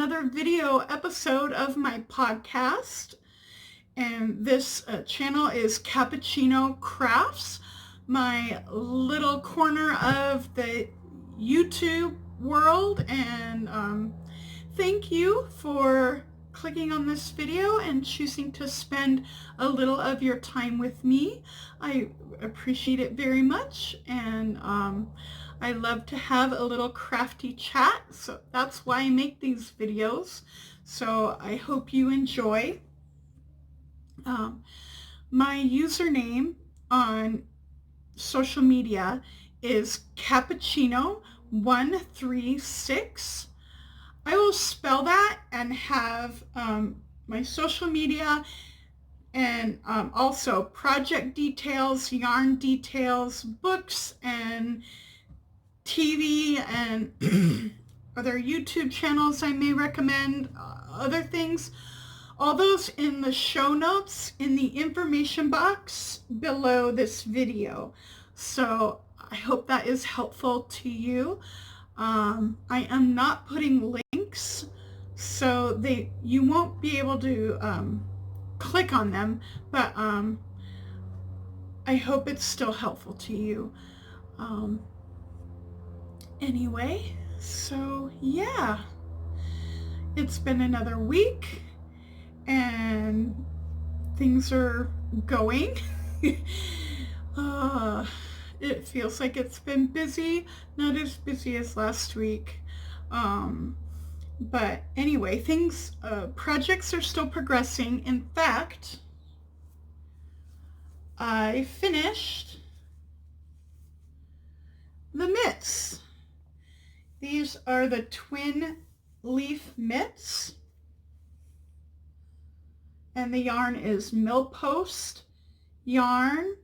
another video episode of my podcast. And this channel is Cappuccino Crafts, my little corner of the YouTube world. And thank you for clicking on this video and choosing to spend a little of your time with me. I appreciate it very much, and I love to have a little crafty chat, so that's why I make these videos. So I hope you enjoy. My username on social media is Cappuccino136. I will spell that and have my social media and also project details, yarn details, books, and TV, and other YouTube channels I may recommend, other things. All those in the show notes in the information box below this video. So I hope that is helpful to you. I am not putting links, so you won't be able to click on them, but I hope it's still helpful to you. Anyway, so yeah, it's been another week and things are going. It feels like it's been busy, not as busy as last week. But anyway, projects are still progressing. In fact, I finished the mitts. These are the twin leaf mitts, and the yarn is Millpost yarn,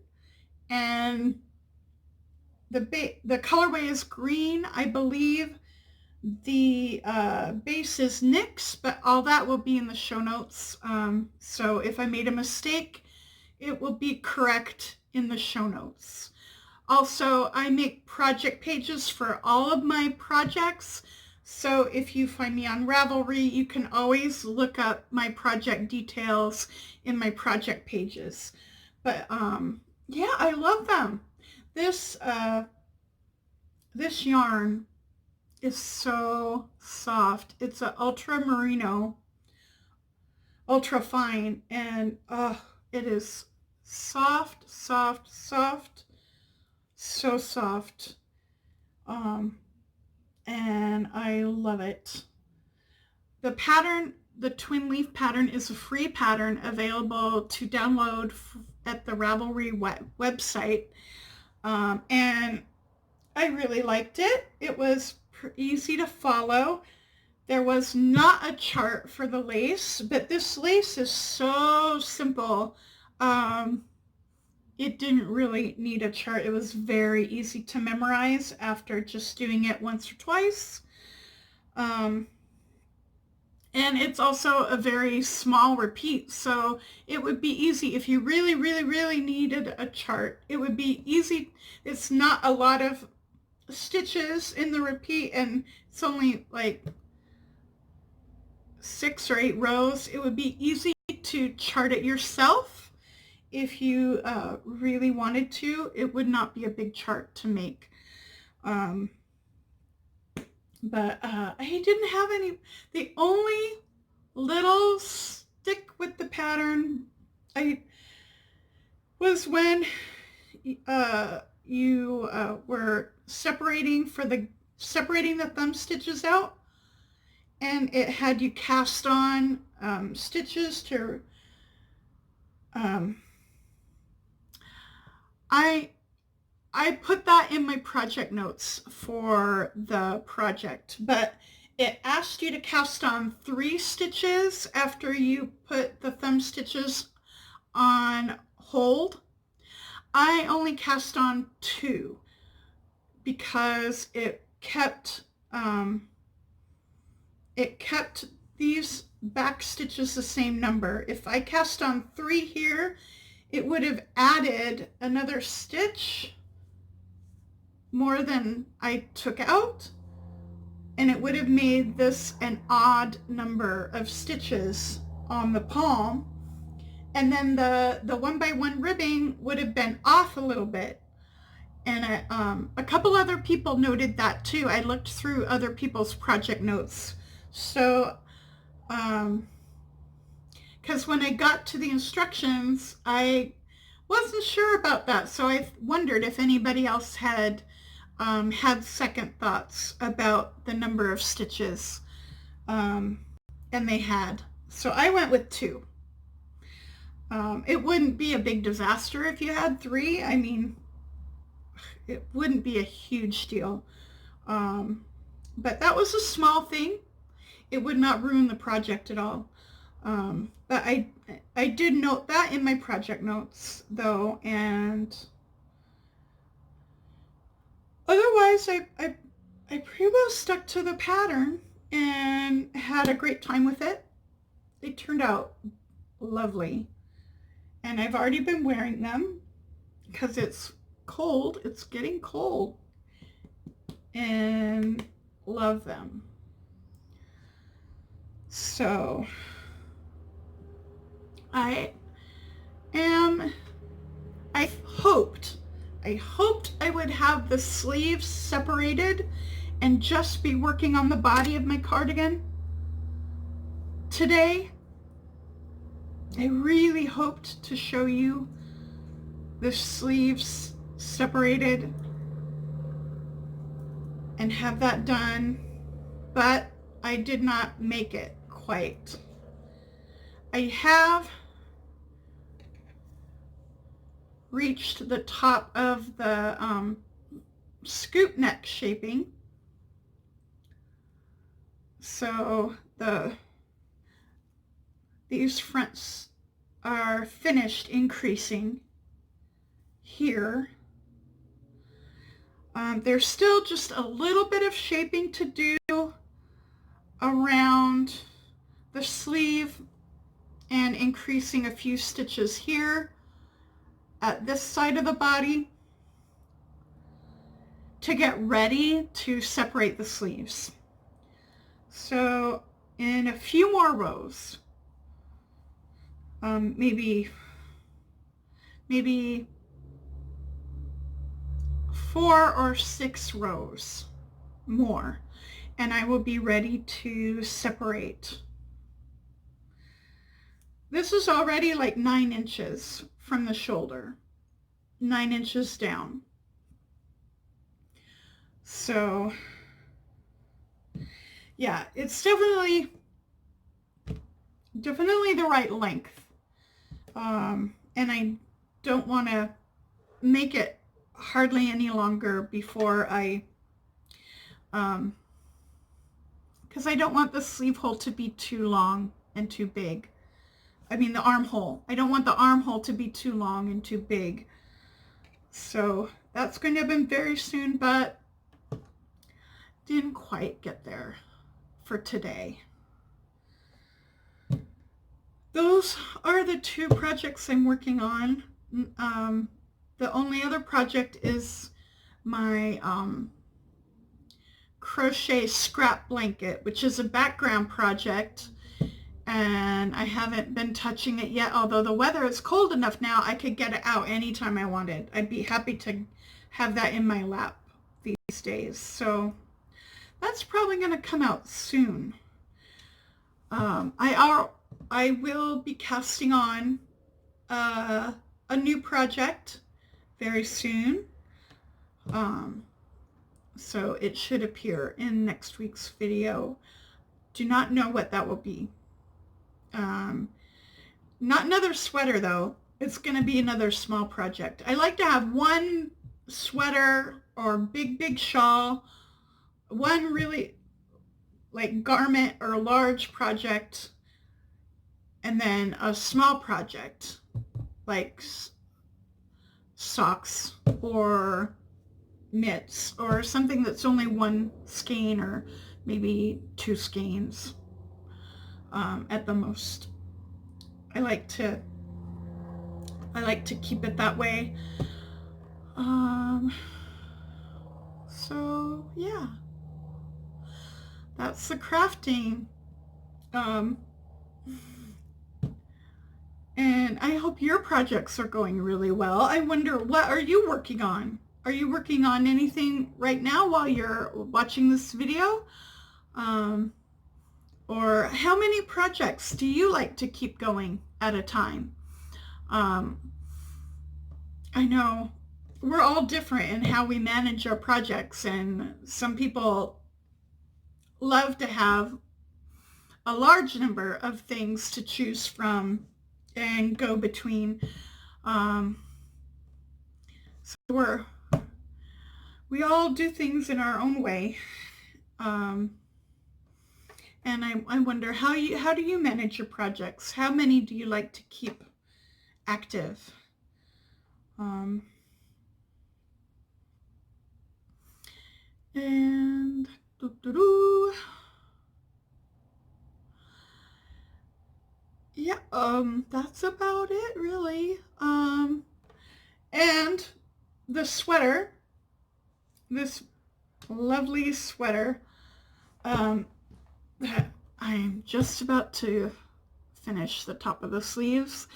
and the colorway is green. I believe the base is NYX, but all that will be in the show notes. So if I made a mistake, it will be correct in the show notes. Also, I make project pages for all of my projects. So if you find me on Ravelry, you can always look up my project details in my project pages. But yeah, I love them. This yarn is so soft. It's an ultra merino, ultra fine, and it is soft, soft, soft, so soft. And I love it. The pattern, the twin leaf pattern, is a free pattern available to download at the Ravelry website. And I really liked it. It was easy to follow. There was not a chart for the lace, but this lace is so simple. It didn't really need a chart. It was very easy to memorize after just doing it once or twice. And it's also a very small repeat, so it would be easy if you really, really, really needed a chart. It would be easy. It's not a lot of stitches in the repeat, and it's only like 6 or 8 rows. It would be easy to chart it yourself. If you really wanted to, it would not be a big chart to make. But I didn't have any. The only little stick with the pattern was when you were separating the thumb stitches out, and it had you cast on stitches to I put that in my project notes for the project, but it asked you to cast on 3 stitches after you put the thumb stitches on hold. I only cast on 2 because it kept these back stitches the same number. If I cast on 3 here, it would have added another stitch more than I took out, and it would have made this an odd number of stitches on the palm. And then the 1x1 ribbing would have been off a little bit. And a couple other people noted that too. I looked through other people's project notes. So, because when I got to the instructions, I wasn't sure about that. So I wondered if anybody else had had second thoughts about the number of stitches. And they had. So I went with 2. It wouldn't be a big disaster if you had 3. I mean, it wouldn't be a huge deal. But that was a small thing. It would not ruin the project at all. But I did note that in my project notes though, and otherwise I pretty well stuck to the pattern and had a great time with it. They turned out lovely. And I've already been wearing them because it's cold. It's getting cold. And love them. So I hoped I would have the sleeves separated and just be working on the body of my cardigan today. I really hoped to show you the sleeves separated and have that done, but I did not make it quite. I have reached the top of the scoop neck shaping, so these fronts are finished increasing here. There's still just a little bit of shaping to do around the sleeve and increasing a few stitches here at this side of the body to get ready to separate the sleeves. So in a few more rows, maybe 4 or 6 rows more, and I will be ready to separate. This is already like 9 inches from the shoulder, 9 inches down. So yeah, it's definitely the right length. And I don't want to make it hardly any longer before I, because I don't want the sleeve hole to be too long and too big. I mean the armhole. I don't want the armhole to be too long and too big. So that's going to happen very soon, but didn't quite get there for today. Those are the 2 projects I'm working on. The only other project is my crochet scrap blanket, which is a background project, and I haven't been touching it yet, although the weather is cold enough now I could get it out anytime I wanted. I'd be happy to have that in my lap these days. So that's probably going to come out soon. I will be casting on a new project very soon. So it should appear in next week's video. Do not know what that will be. Not another sweater though. It's going to be another small project. I like to have one sweater or big shawl, one really like garment or large project, and then a small project like socks or mitts or something that's only 1 skein or maybe 2 skeins at the most. I like to keep it that way. So, yeah. that's the crafting. And I hope your projects are going really well. I wonder, what are you working on? Are you working on anything right now while you're watching this video? Or how many projects do you like to keep going at a time? I know we're all different in how we manage our projects, and some people love to have a large number of things to choose from and go between. So we all do things in our own way. And I wonder, how do you manage your projects? How many do you like to keep active? And yeah, that's about it, really. And the sweater, this lovely sweater, that I'm just about to finish the top of the sleeves,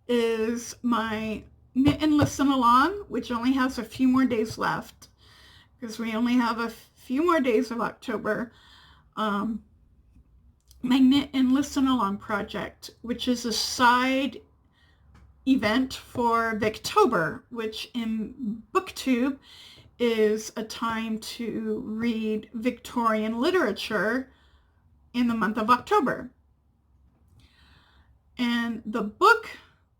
is my Knit and Listen Along, which only has a few more days left, because we only have a few more days of October. My Knit and Listen Along project, which is a side event for Victober, which in BookTube is a time to read Victorian literature in the month of October. And the book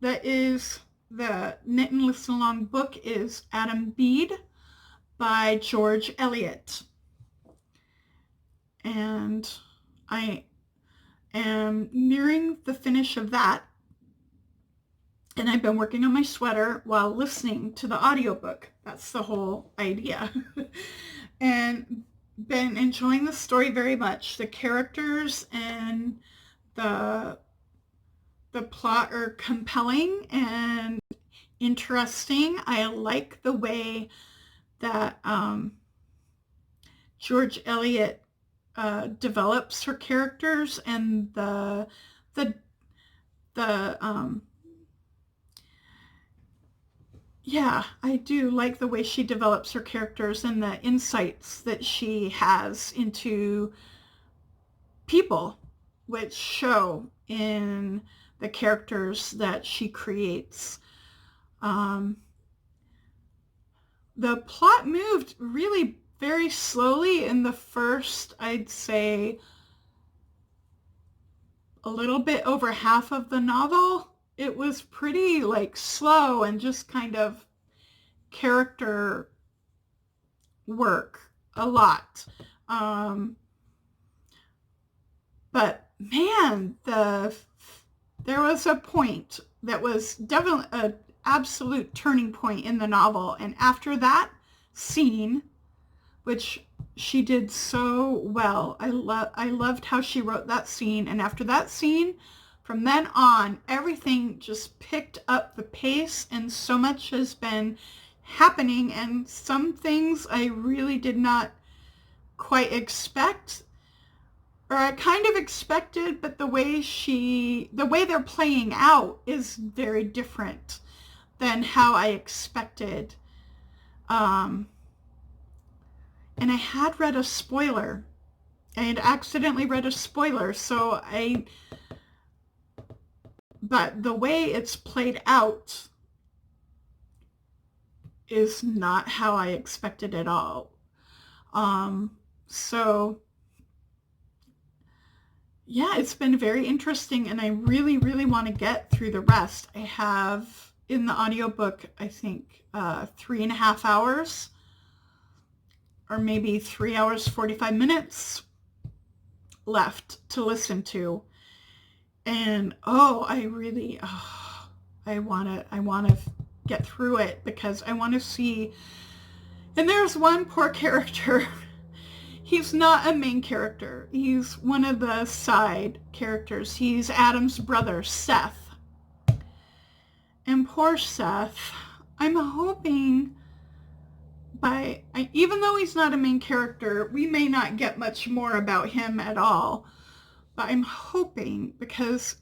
that is the Knit and Listen Along book is Adam Bede by George Eliot. And I am nearing the finish of that. And I've been working on my sweater while listening to the audiobook. That's the whole idea. And been enjoying the story very much. The characters and the plot are compelling and interesting. I like the way that George Eliot develops her characters, and yeah, I do like the way she develops her characters and the insights that she has into people, which show in the characters that she creates. The plot moved really very slowly in the first, I'd say, a little bit over half of the novel. It was pretty slow and just kind of character work a lot. But man, there was a point that was definitely an absolute turning point in the novel. And after that scene, which she did so well, I loved how she wrote that scene. And after that scene, from then on, everything just picked up the pace, and so much has been happening, and some things I really did not quite expect, or I kind of expected, but the way they're playing out is very different than how I expected. And I had read a spoiler. I had accidentally read a spoiler, but the way it's played out is not how I expected at all. So yeah, it's been very interesting, and I really, really want to get through the rest. I have in the audiobook, I think, 3.5 hours, or maybe 3 hours, 45 minutes left to listen to. And I want to get through it, because I want to see. And there's one poor character. He's not a main character. He's one of the side characters. He's Adam's brother, Seth. And poor Seth, I'm hoping even though he's not a main character, we may not get much more about him at all. But I'm hoping, because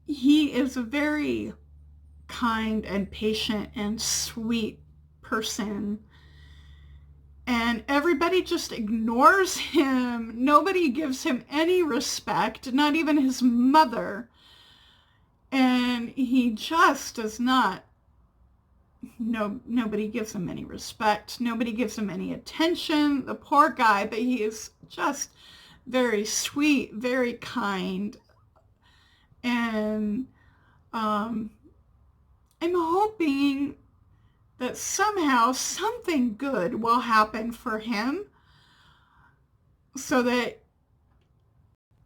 he is a very kind and patient and sweet person, and everybody just ignores him. Nobody gives him any respect, not even his mother. And he just does not, nobody gives him any respect. Nobody gives him any attention. The poor guy, but he is just very sweet, very kind. And I'm hoping that somehow something good will happen for him, so that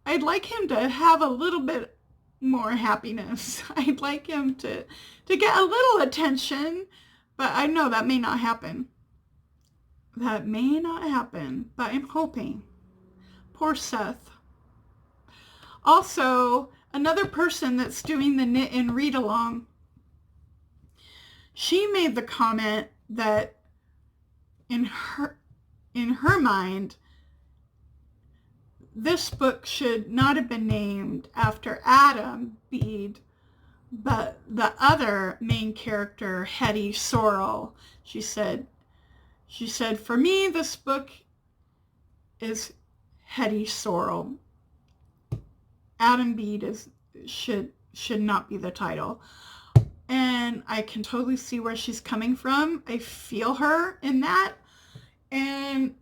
I'd like him to have a little bit more happiness. I'd like him to get a little attention, but I know that may not happen. That may not happen, but I'm hoping. Poor Seth. Also, another person that's doing the knit and read along, she made the comment that in her mind, this book should not have been named after Adam Bede, but the other main character, Hetty Sorrel. She said, for me, this book is Hetty Sorrel. Adam Bede should not be the title. And I can totally see where she's coming from. I feel her in that. And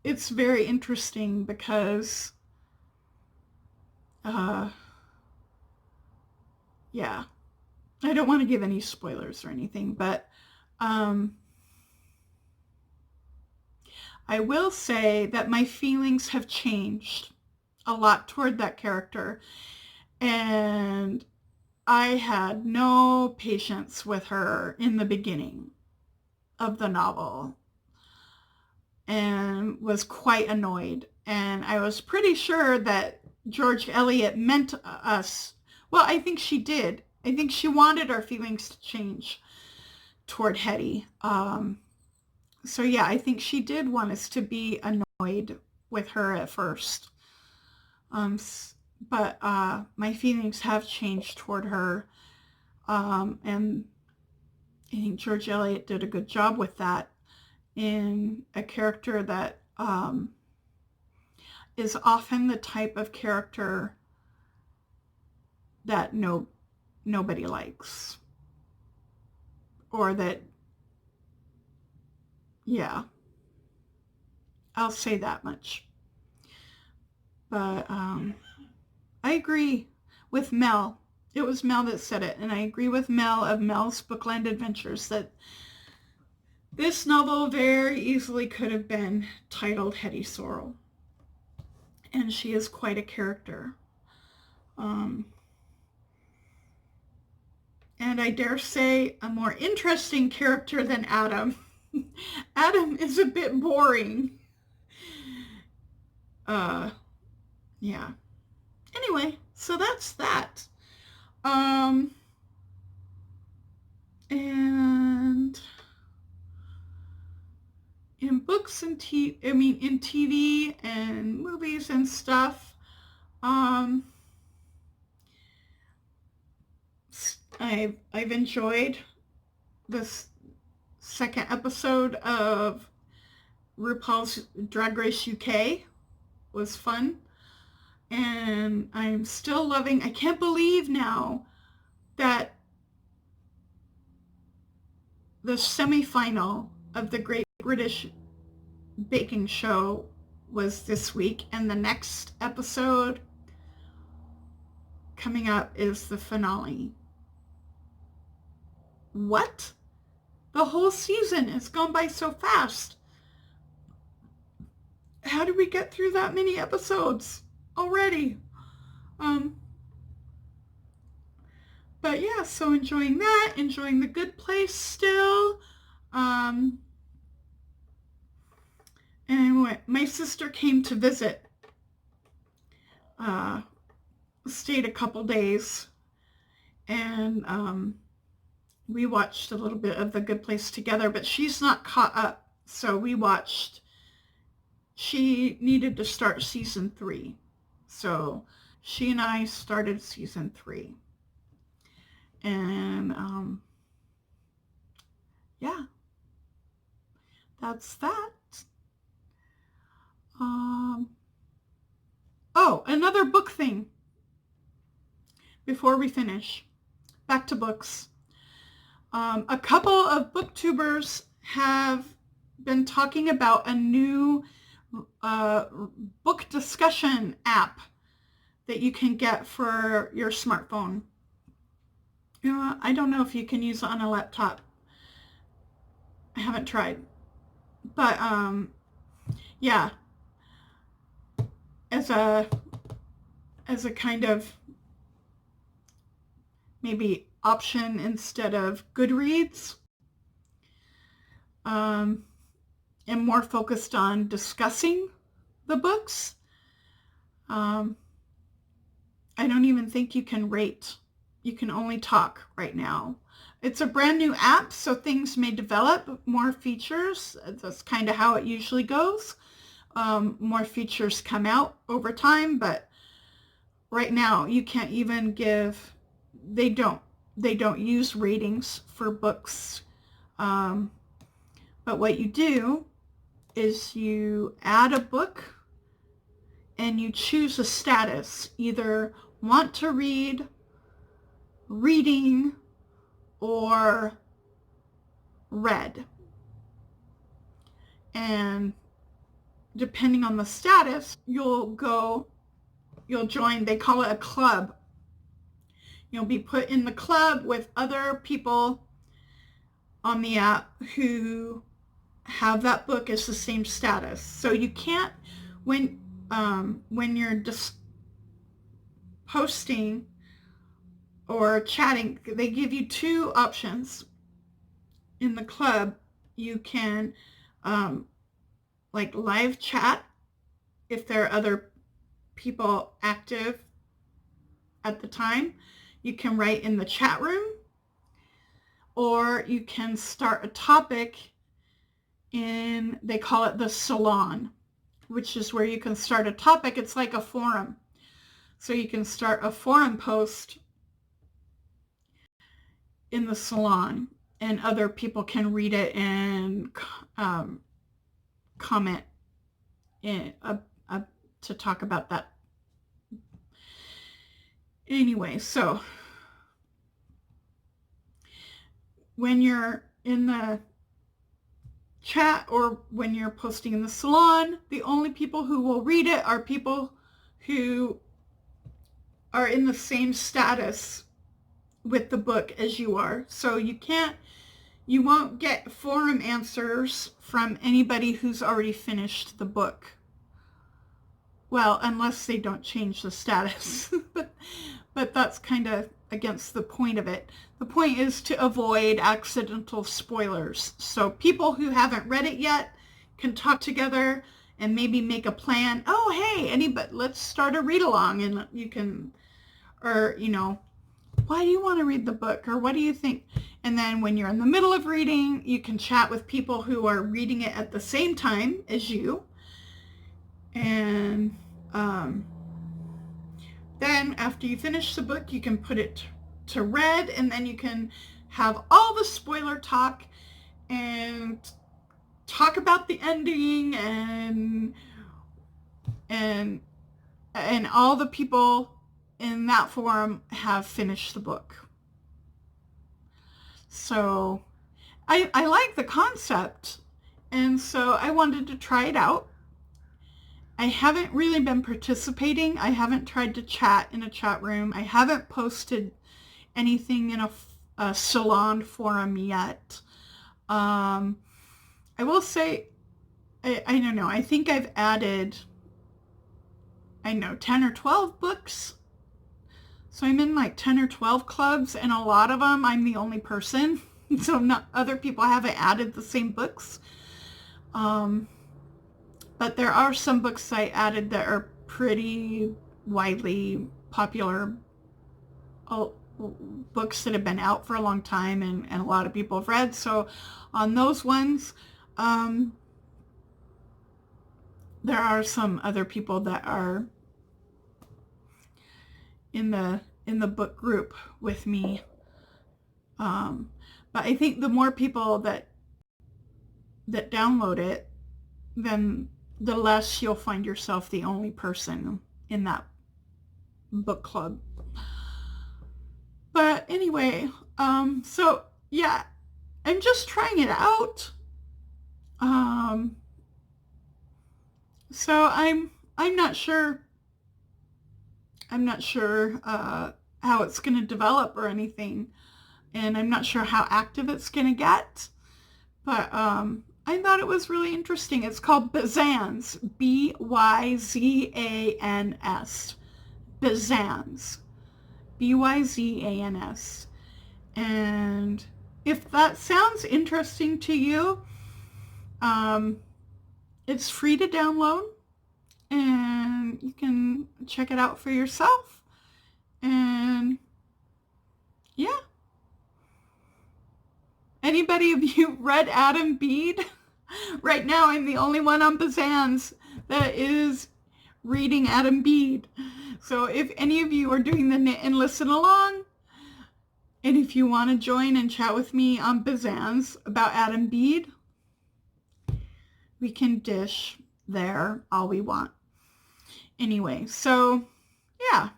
it's very interesting because, yeah, I don't want to give any spoilers or anything, but I will say that my feelings have changed a lot toward that character. And I had no patience with her in the beginning of the novel and was quite annoyed. And I was pretty sure that George Eliot meant us. Well, I think she did. I think she wanted our feelings to change toward Hetty. So yeah, I think she did want us to be annoyed with her at first. But my feelings have changed toward her. And I think George Eliot did a good job with that, in a character that is often the type of character that nobody likes. Or that, yeah, I'll say that much. But I agree with Mel. It was Mel that said it, and I agree with Mel of Mel's Bookland Adventures that this novel very easily could have been titled Hetty Sorrel. And she is quite a character. And I dare say a more interesting character than Adam. Adam is a bit boring. Yeah. Anyway, so that's that. And in books and in TV and movies and stuff, I've enjoyed this second episode of RuPaul's Drag Race UK. Was fun. And I'm still loving, I can't believe now that the semifinal of the Great British Baking Show was this week, and the next episode coming up is the finale. What? The whole season has gone by so fast. How did we get through that many episodes already? But yeah, so enjoying that, enjoying The Good Place still. And my sister came to visit, stayed a couple days, and we watched a little bit of The Good Place together, but she's not caught up. So she needed to start season 3. So she and I started season 3. And yeah, that's that. Oh, another book thing before we finish. Back to books. A couple of booktubers have been talking about a new book discussion app that you can get for your smartphone. You know, I don't know if you can use it on a laptop. I haven't tried. But yeah, as a kind of maybe option instead of Goodreads, and more focused on discussing the books. I don't even think you can rate. You can only talk right now. It's a brand new app, so things may develop more features. That's kind of how it usually goes. More features come out over time, but right now you can't even give, they don't use ratings for books. But what you do is you add a book and you choose a status, either want to read, reading, or read. And depending on the status, you'll join, they call it a club. You'll be put in the club with other people on the app who have that book as the same status. So you can't, when you're just posting or chatting, they give you 2 options in the club. You can like live chat if there are other people active at the time. You can write in the chat room, or you can start a topic in, they call it the salon, which is where you can start a topic. It's like a forum. So you can start a forum post in the salon, and other people can read it and comment in, to talk about that. Anyway, so when you're in the chat or when you're posting in the salon, the only people who will read it are people who are in the same status with the book as you are. So you won't get forum answers from anybody who's already finished the book. Well, unless they don't change the status. But that's kind of against the point of it. The point is to avoid accidental spoilers. So people who haven't read it yet can talk together and maybe make a plan. Oh, hey, anybody, let's start a read along, and you can, or, you know, why do you want to read the book? Or what do you think? And then when you're in the middle of reading, you can chat with people who are reading it at the same time as you. And then after you finish the book, you can put it to read, and then you can have all the spoiler talk and talk about the ending, and all the people in that forum have finished the book. So I like the concept, and so I wanted to try it out. I haven't really been participating. I haven't tried to chat in a chat room. I haven't posted anything in a salon forum yet. I will say, I don't know, I think I've added, 10 or 12 books. So I'm in like 10 or 12 clubs, and a lot of them I'm the only person. So not other people haven't added the same books. But there are some books I added that are pretty widely popular. Oh, books that have been out for a long time and a lot of people have read. So on those ones, there are some other people that are in the book group with me. But I think the more people that download it, then the less you'll find yourself the only person in that book club. But anyway, so yeah, I'm just trying it out. So I'm not sure. I'm not sure how it's going to develop or anything, and I'm not sure how active it's going to get. But I thought it was really interesting. It's called Byzans, Byzans, Byzans, Byzans. And if that sounds interesting to you, it's free to download, and you can check it out for yourself. And yeah. Anybody of you read Adam Bede? Right now I'm the only one on Byzans that is reading Adam Bede. So if any of you are doing the knit and listen along, and if you want to join and chat with me on Byzans about Adam Bede, we can dish there all we want. Anyway, so yeah.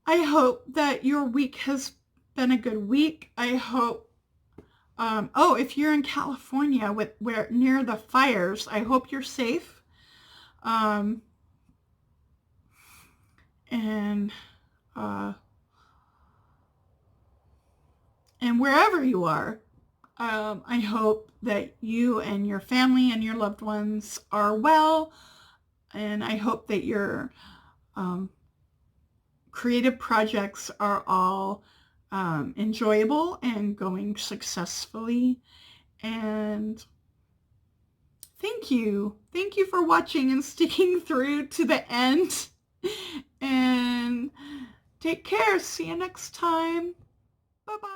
I hope that your week has been a good week. I hope, oh, if you're in California where near the fires, I hope you're safe. And wherever you are, I hope that you and your family and your loved ones are well. And I hope that your creative projects are all enjoyable and going successfully. And thank you for watching and sticking through to the end. And take care. See you next time. Bye-bye.